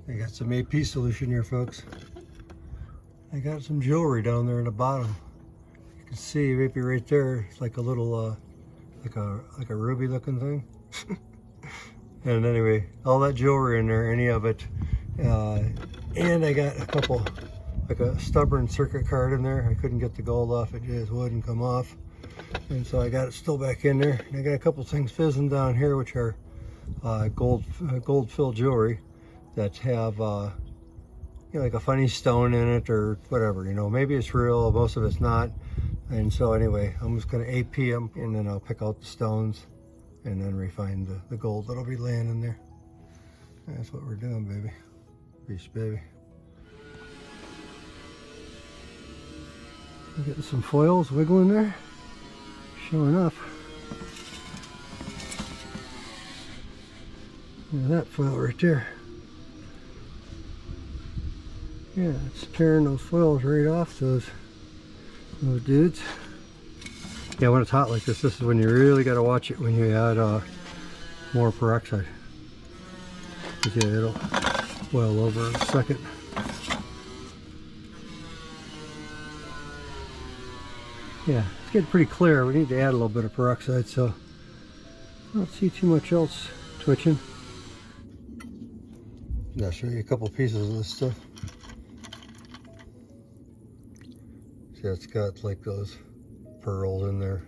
I got some AP solution here, folks. I got some jewelry down there in the bottom. You can see maybe right there, it's like a little, like a ruby looking thing. And anyway, all that jewelry in there, any of it. And I got a couple, like a stubborn circuit card in there. I couldn't get the gold off, it just wouldn't come off. And so I got it still back in there. And I got a couple things fizzing down here, which are gold filled jewelry that have you know, like a funny stone in it or whatever, you know, maybe it's real, most of it's not. And so anyway, I'm just going to AP them, and then I'll pick out the stones and then refine the gold that'll be laying in there. That's what we're doing, baby. Peace, baby. I'm getting some foils wiggling there, showing up. Look at that foil right there. Yeah, it's tearing those foils right off those dudes. Yeah, when it's hot like this is when you really got to watch it when you add more peroxide. Because yeah, it'll boil over in a second. Yeah, it's getting pretty clear. We need to add a little bit of peroxide, so I don't see too much else twitching. I'll show you a couple pieces of this stuff. See, it's got like those pearls in there,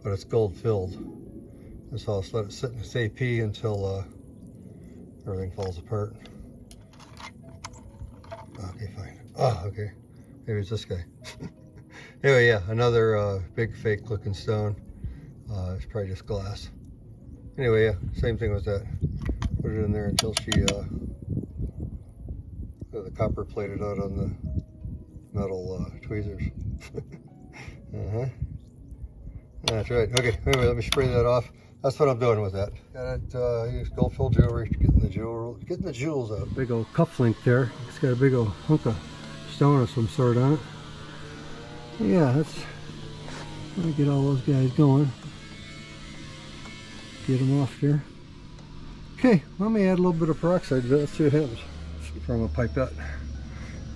but it's gold filled. And so I'll just let it sit in this AP until everything falls apart. Okay, fine. Oh, okay. Maybe it's this guy. Anyway, yeah, another big fake looking stone. It's probably just glass. Anyway, yeah, same thing with that. Put it in there until she the copper plated out on the metal tweezers. That's right. Okay, anyway, let me spray that off. That's what I'm doing with that. Got it, use gold filled jewelry, getting the jewels out. Big old cuff link there. It's got a big old hunk of stone of some sort on it. Yeah, let me get all those guys going. Get them off there. Okay, let me add a little bit of peroxide to that. Let's see what happens from a pipette.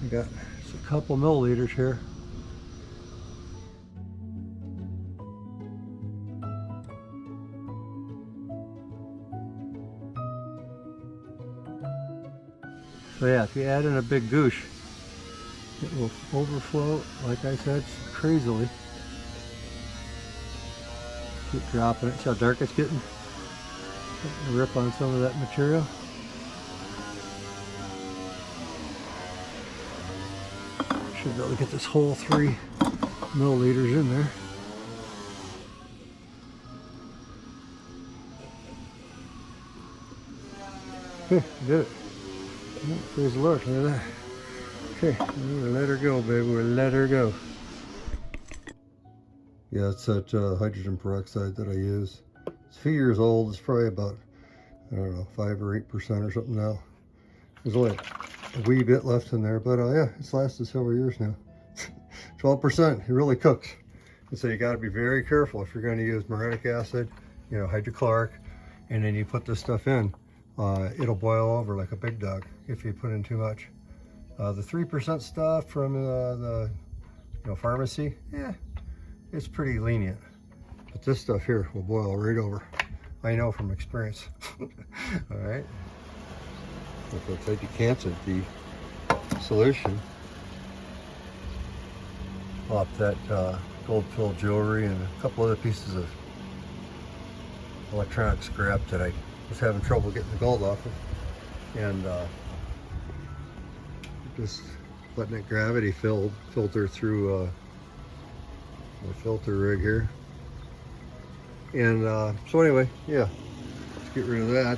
I got just a couple milliliters here. So yeah, if you add in a big goosh, it will overflow, like I said, crazily. Keep dropping it. See how dark it's getting? Getting a rip on some of that material. Should be able to get this whole 3 milliliters in there. Okay, did it. Oh, praise the Lord, look at that. Okay, we'll let her go, baby. We'll let her go. Yeah, it's that hydrogen peroxide that I use. It's a few years old. It's probably about, I don't know, 5 or 8% or something now. There's only a wee bit left in there, but yeah, it's lasted several years now. 12%, it really cooks. And so you got to be very careful if you're going to use muriatic acid, you know, hydrochloric, and then you put this stuff in. It'll boil over like a big dog if you put in too much. The 3% stuff from the pharmacy, yeah, it's pretty lenient. But this stuff here will boil right over. I know from experience. All right. If I decanted the solution, pop that gold filled jewelry and a couple other pieces of electronic scrap that I was having trouble getting the gold off of, and just letting it gravity filter through the filter rig here. And so anyway, yeah, let's get rid of that.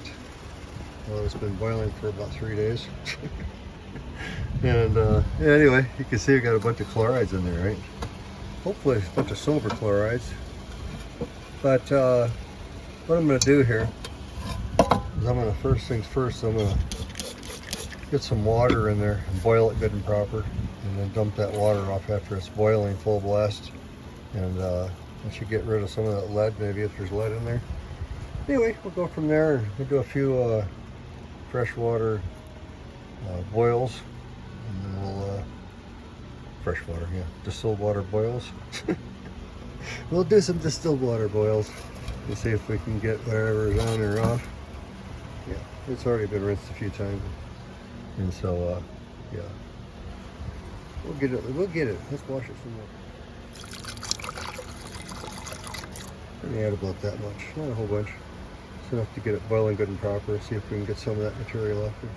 Well, it's been boiling for about 3 days. And anyway, you can see we got a bunch of chlorides in there, right? Hopefully a bunch of silver chlorides. But what I'm going to do here is I'm going to, first things first, I'm going to get some water in there and boil it good and proper, and then dump that water off after it's boiling full blast. And I should get rid of some of that lead, maybe if there's lead in there. Anyway, we'll go from there and we'll do a few freshwater boils, and then we'll fresh water, yeah, distilled water boils. We'll do some distilled water boils and see if we can get whatever is on or off. Yeah, it's already been rinsed a few times, and so yeah, we'll get it. We'll get it. Let's wash it some more. Let me add about that much, not a whole bunch. It's enough to get it boiling good and proper. See if we can get some of that material off here.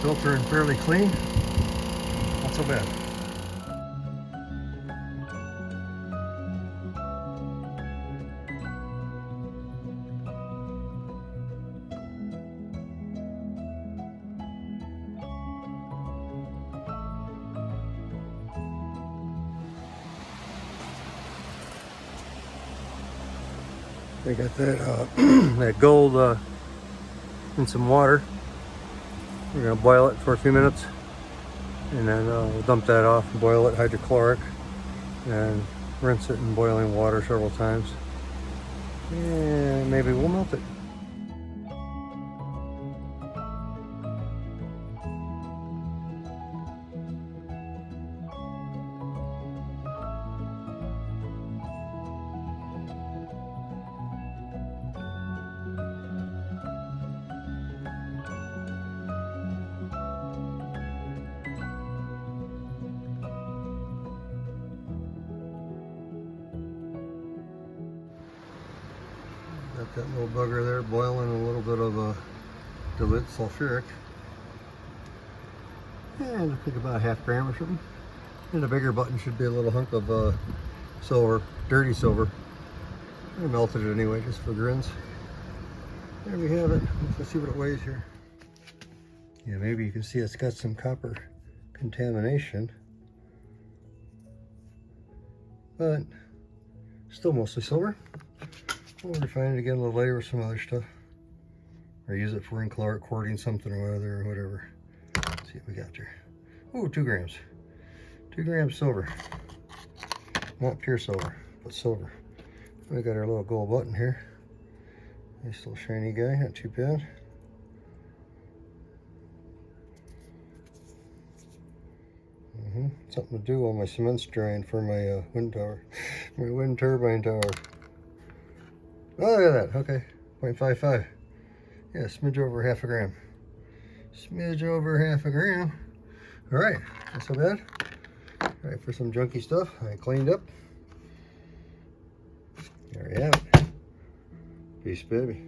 Filtering fairly clean, not so bad. I got that that gold in some water. We're going to boil it for a few minutes, and then we'll dump that off and boil it hydrochloric and rinse it in boiling water several times, and maybe we'll melt it. Got that little bugger there boiling, a little bit of dilute sulfuric. And I think about a half gram or something. And the bigger button should be a little hunk of silver, dirty silver. I melted it anyway, just for grins. There we have it. Let's see what it weighs here. Yeah, maybe you can see it's got some copper contamination, but still mostly silver. We'll refine it again a little later with some other stuff, or use it for courting something or other, or whatever. Let's see what we got there. Ooh, 2 grams. 2 grams silver. Not pure silver, but silver. We got our little gold button here. Nice little shiny guy, not too bad. Something to do while my cement's drying for my wind tower, my wind turbine tower. Oh, look at that. Okay, 0.55. Yeah, smidge over half a gram. Smidge over half a gram. All right, not so bad. All right, for some junky stuff, I cleaned up. There you have it. Peace, baby.